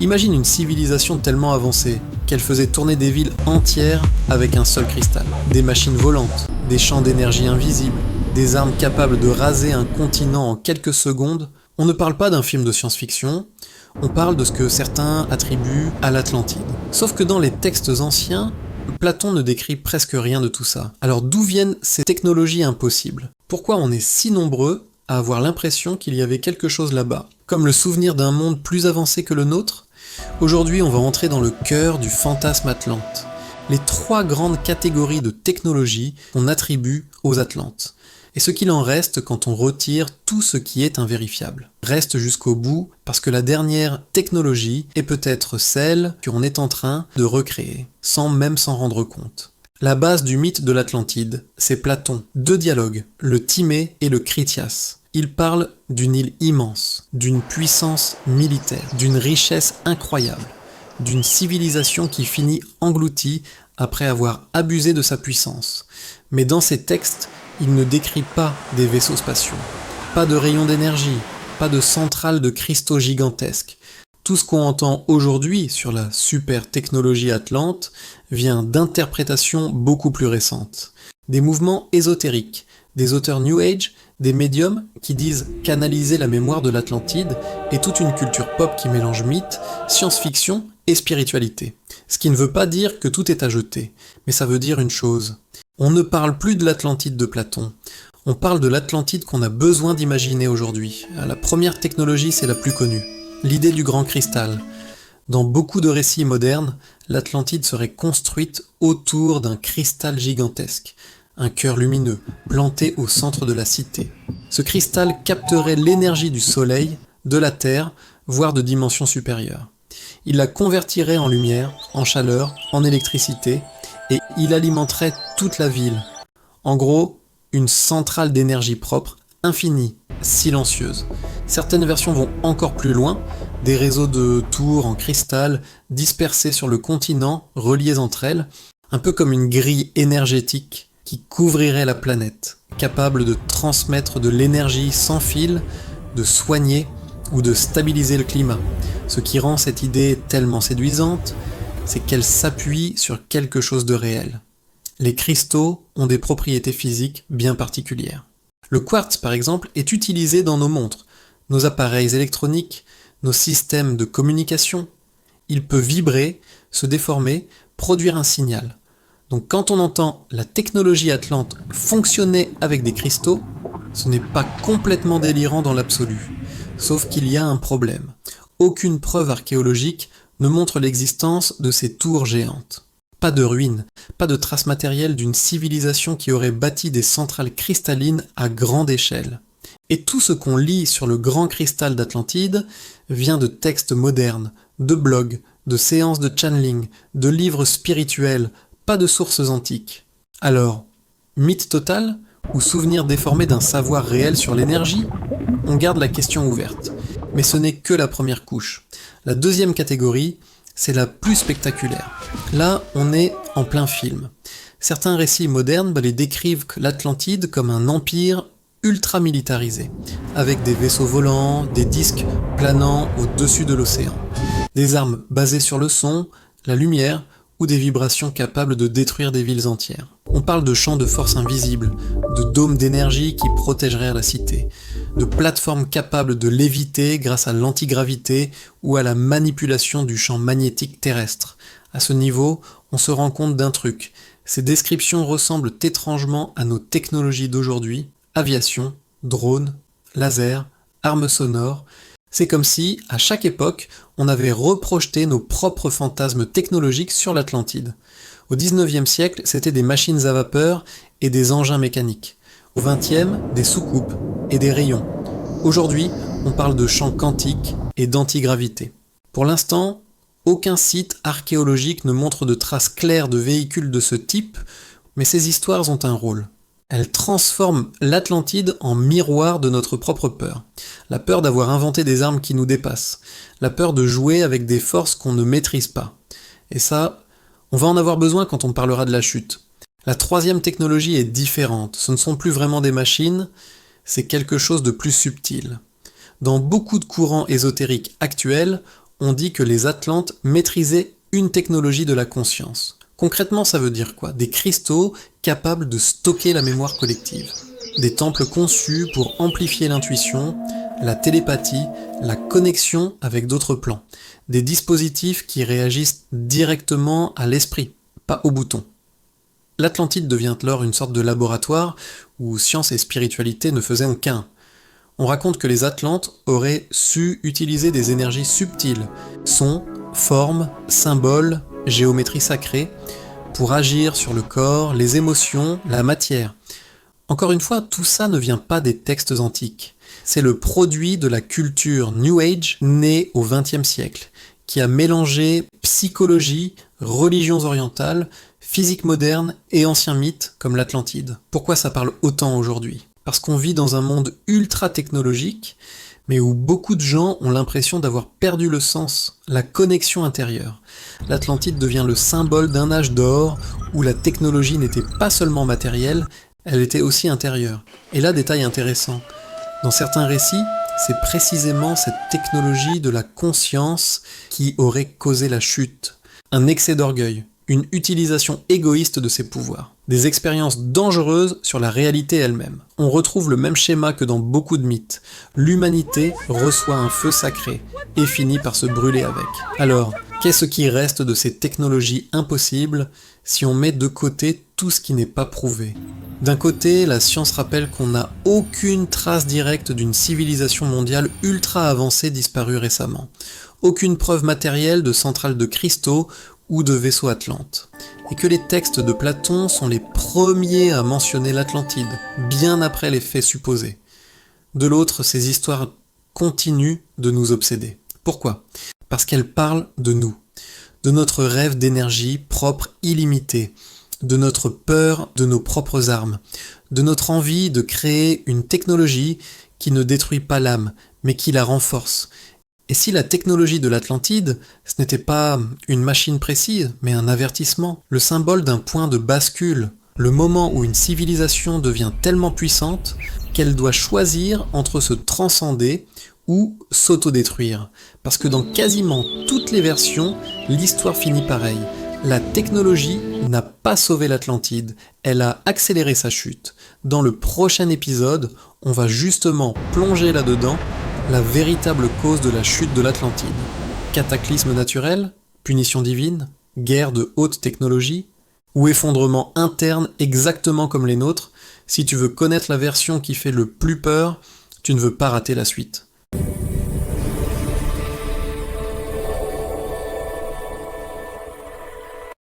Imagine une civilisation tellement avancée qu'elle faisait tourner des villes entières avec un seul cristal. Des machines volantes, des champs d'énergie invisibles, des armes capables de raser un continent en quelques secondes. On ne parle pas d'un film de science-fiction, on parle de ce que certains attribuent à l'Atlantide. Sauf que dans les textes anciens, Platon ne décrit presque rien de tout ça. Alors d'où viennent ces technologies impossibles? Pourquoi on est si nombreux à avoir l'impression qu'il y avait quelque chose là-bas? Comme le souvenir d'un monde plus avancé que le nôtre? Aujourd'hui, on va entrer dans le cœur du fantasme atlante. Les trois grandes catégories de technologies qu'on attribue aux Atlantes. Et ce qu'il en reste quand on retire tout ce qui est invérifiable. Reste jusqu'au bout parce que la dernière technologie est peut-être celle qu'on est en train de recréer, sans même s'en rendre compte. La base du mythe de l'Atlantide, c'est Platon. Deux dialogues, le Timée et le Critias. Il parle d'une île immense, d'une puissance militaire, d'une richesse incroyable, d'une civilisation qui finit engloutie après avoir abusé de sa puissance. Mais dans ces textes, il ne décrit pas des vaisseaux spatiaux, pas de rayons d'énergie, pas de centrales de cristaux gigantesques. Tout ce qu'on entend aujourd'hui sur la super technologie atlante vient d'interprétations beaucoup plus récentes. Des mouvements ésotériques, des auteurs New Age, des médiums qui disent canaliser la mémoire de l'Atlantide et toute une culture pop qui mélange mythe, science-fiction et spiritualité. Ce qui ne veut pas dire que tout est à jeter, mais ça veut dire une chose. On ne parle plus de l'Atlantide de Platon, on parle de l'Atlantide qu'on a besoin d'imaginer aujourd'hui. La première technologie, c'est la plus connue, l'idée du grand cristal. Dans beaucoup de récits modernes, l'Atlantide serait construite autour d'un cristal gigantesque, un cœur lumineux, planté au centre de la cité. Ce cristal capterait l'énergie du soleil, de la terre, voire de dimensions supérieures. Il la convertirait en lumière, en chaleur, en électricité, et il alimenterait toute la ville. En gros, une centrale d'énergie propre, infinie, silencieuse. Certaines versions vont encore plus loin, des réseaux de tours en cristal dispersés sur le continent, reliés entre elles, un peu comme une grille énergétique qui couvrirait la planète, capable de transmettre de l'énergie sans fil, de soigner ou de stabiliser le climat. Ce qui rend cette idée tellement séduisante, c'est qu'elle s'appuie sur quelque chose de réel. Les cristaux ont des propriétés physiques bien particulières. Le quartz, par exemple, est utilisé dans nos montres, nos appareils électroniques, nos systèmes de communication. Il peut vibrer, se déformer, produire un signal. Donc quand on entend la technologie atlante fonctionner avec des cristaux, ce n'est pas complètement délirant dans l'absolu. Sauf qu'il y a un problème. Aucune preuve archéologique ne montre l'existence de ces tours géantes. Pas de ruines, pas de traces matérielles d'une civilisation qui aurait bâti des centrales cristallines à grande échelle. Et tout ce qu'on lit sur le grand cristal d'Atlantide vient de textes modernes, de blogs, de séances de channeling, de livres spirituels, pas de sources antiques. Alors, mythe total ou souvenir déformé d'un savoir réel sur l'énergie? On garde la question ouverte. Mais ce n'est que la première couche. La deuxième catégorie, c'est la plus spectaculaire. Là, on est en plein film. Certains récits modernes les décrivent l'Atlantide comme un empire ultra militarisé, avec des vaisseaux volants, des disques planant au-dessus de l'océan, des armes basées sur le son, la lumière ou des vibrations capables de détruire des villes entières. On parle de champs de force invisibles, de dômes d'énergie qui protégeraient la cité, de plateformes capables de léviter grâce à l'antigravité ou à la manipulation du champ magnétique terrestre. À ce niveau, on se rend compte d'un truc. Ces descriptions ressemblent étrangement à nos technologies d'aujourd'hui, aviation, drones, lasers, armes sonores. C'est comme si, à chaque époque, on avait reprojeté nos propres fantasmes technologiques sur l'Atlantide. Au XIXe siècle, c'était des machines à vapeur et des engins mécaniques. Au XXe, des soucoupes et des rayons. Aujourd'hui, on parle de champs quantiques et d'antigravité. Pour l'instant, aucun site archéologique ne montre de traces claires de véhicules de ce type, mais ces histoires ont un rôle. Elles transforment l'Atlantide en miroir de notre propre peur. La peur d'avoir inventé des armes qui nous dépassent. La peur de jouer avec des forces qu'on ne maîtrise pas. Et ça, on va en avoir besoin quand on parlera de la chute. La troisième technologie est différente. Ce ne sont plus vraiment des machines, c'est quelque chose de plus subtil. Dans beaucoup de courants ésotériques actuels, on dit que les Atlantes maîtrisaient une technologie de la conscience. Concrètement, ça veut dire quoi? Des cristaux capables de stocker la mémoire collective. Des temples conçus pour amplifier l'intuition, la télépathie, la connexion avec d'autres plans. Des dispositifs qui réagissent directement à l'esprit, pas au bouton. L'Atlantide devient alors une sorte de laboratoire où science et spiritualité ne faisaient qu'un. On raconte que les Atlantes auraient su utiliser des énergies subtiles, sons, formes, symboles, géométrie sacrée, pour agir sur le corps, les émotions, la matière. Encore une fois, tout ça ne vient pas des textes antiques. C'est le produit de la culture New Age née au XXe siècle, qui a mélangé psychologie, religions orientales, physique moderne et anciens mythes comme l'Atlantide. Pourquoi ça parle autant aujourd'hui? Parce qu'on vit dans un monde ultra technologique, mais où beaucoup de gens ont l'impression d'avoir perdu le sens, la connexion intérieure. L'Atlantide devient le symbole d'un âge d'or où la technologie n'était pas seulement matérielle, elle était aussi intérieure. Et là, détail intéressant. Dans certains récits, c'est précisément cette technologie de la conscience qui aurait causé la chute. Un excès d'orgueil, une utilisation égoïste de ses pouvoirs. Des expériences dangereuses sur la réalité elle-même. On retrouve le même schéma que dans beaucoup de mythes. L'humanité reçoit un feu sacré et finit par se brûler avec. Alors, qu'est-ce qui reste de ces technologies impossibles si on met de côté tout ce qui n'est pas prouvé? D'un côté, la science rappelle qu'on n'a aucune trace directe d'une civilisation mondiale ultra avancée disparue récemment. Aucune preuve matérielle de centrales de cristaux ou de vaisseaux atlantes. Et que les textes de Platon sont les premiers à mentionner l'Atlantide, bien après les faits supposés. De l'autre, ces histoires continuent de nous obséder. Pourquoi? Parce qu'elles parlent de nous, de notre rêve d'énergie propre illimitée, de notre peur de nos propres armes, de notre envie de créer une technologie qui ne détruit pas l'âme, mais qui la renforce. Et si la technologie de l'Atlantide, ce n'était pas une machine précise, mais un avertissement, le symbole d'un point de bascule, le moment où une civilisation devient tellement puissante qu'elle doit choisir entre se transcender ou s'autodétruire. Parce que dans quasiment toutes les versions, l'histoire finit pareil. La technologie n'a pas sauvé l'Atlantide, elle a accéléré sa chute. Dans le prochain épisode, on va justement plonger là-dedans, la véritable cause de la chute de l'Atlantide. Cataclysme naturel? Punition divine? Guerre de haute technologie? Ou effondrement interne exactement comme les nôtres? Si tu veux connaître la version qui fait le plus peur, tu ne veux pas rater la suite.